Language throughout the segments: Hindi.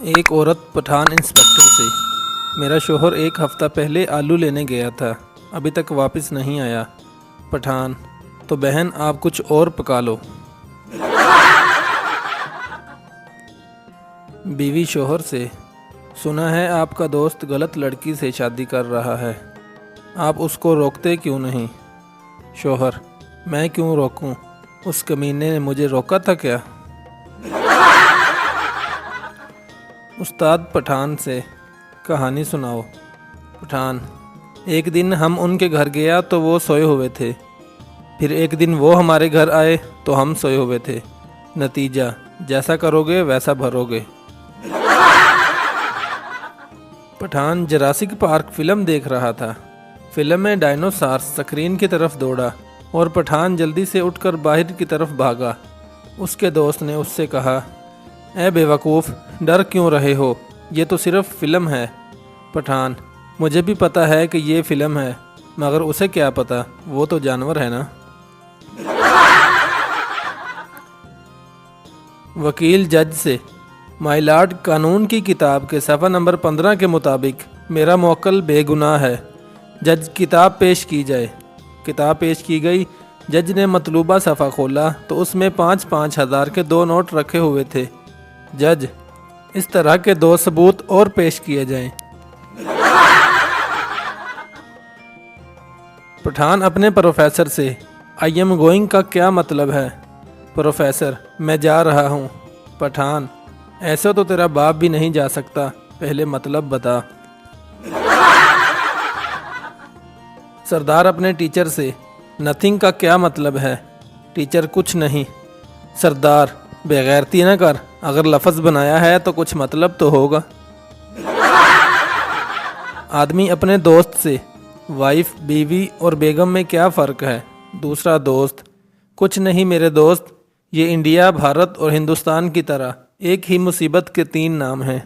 एक औरत पठान इंस्पेक्टर से। मेरा शोहर एक हफ्ता पहले आलू लेने गया था, अभी तक वापस नहीं आया। पठान: तो बहन आप कुछ और पका लो। बीवी शोहर से: सुना है आपका दोस्त गलत लड़की से शादी कर रहा है, आप उसको रोकते क्यों नहीं? शोहर: मैं क्यों रोकूं, उस कमीने ने मुझे रोका था क्या? उस्ताद पठान से: कहानी सुनाओ। पठान: एक दिन हम उनके घर गया तो वो सोए हुए थे, फिर एक दिन वो हमारे घर आए तो हम सोए हुए थे। नतीजा, जैसा करोगे वैसा भरोगे। पठान जुरासिक पार्क फिल्म देख रहा था। फिल्म में डायनासोर स्क्रीन की तरफ दौड़ा और पठान जल्दी से उठकर बाहर की तरफ भागा। उसके दोस्त ने उससे कहा, ए बेवकूफ़, डर क्यों रहे हो, ये तो सिर्फ फिल्म है। पठान: मुझे भी पता है कि ये फिल्म है, मगर उसे क्या पता, वो तो जानवर है ना। वकील जज से: माय लॉर्ड, कानून की किताब के सफ़ा नंबर 15 के मुताबिक मेरा मौक्कल बेगुनाह है। जज, किताब पेश की जाए। किताब पेश की गई। जज ने मतलूबा सफ़ा खोला तो उसमें 5-5 हज़ार के 2 नोट रखे हुए थे। जज: इस तरह के 2 सबूत और पेश किए जाएं। पठान अपने प्रोफेसर से: आई एम गोइंग का क्या मतलब है? प्रोफेसर: मैं जा रहा हूँ। पठान: ऐसा तो तेरा बाप भी नहीं जा सकता, पहले मतलब बता। सरदार अपने टीचर से: नथिंग का क्या मतलब है? टीचर: कुछ नहीं। सरदार: बेगैरती न कर, अगर लफ्ज़ बनाया है तो कुछ मतलब तो होगा। आदमी अपने दोस्त से: वाइफ, बीवी और बेगम में क्या फ़र्क है? दूसरा दोस्त: कुछ नहीं मेरे दोस्त, ये इंडिया, भारत और हिंदुस्तान की तरह एक ही मुसीबत के 3 नाम हैं।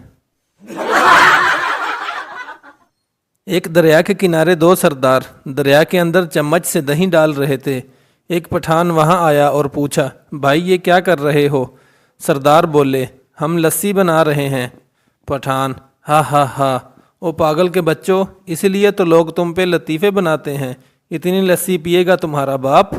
एक दरिया के किनारे 2 सरदार दरिया के अंदर चम्मच से दही डाल रहे थे। एक पठान वहां आया और पूछा, भाई ये क्या कर रहे हो? सरदार बोले, हम लस्सी बना रहे हैं। पठान: हा हा हा, ओ पागल के बच्चों, इसलिए तो लोग तुम पे लतीफ़े बनाते हैं। इतनी लस्सी पिएगा तुम्हारा बाप?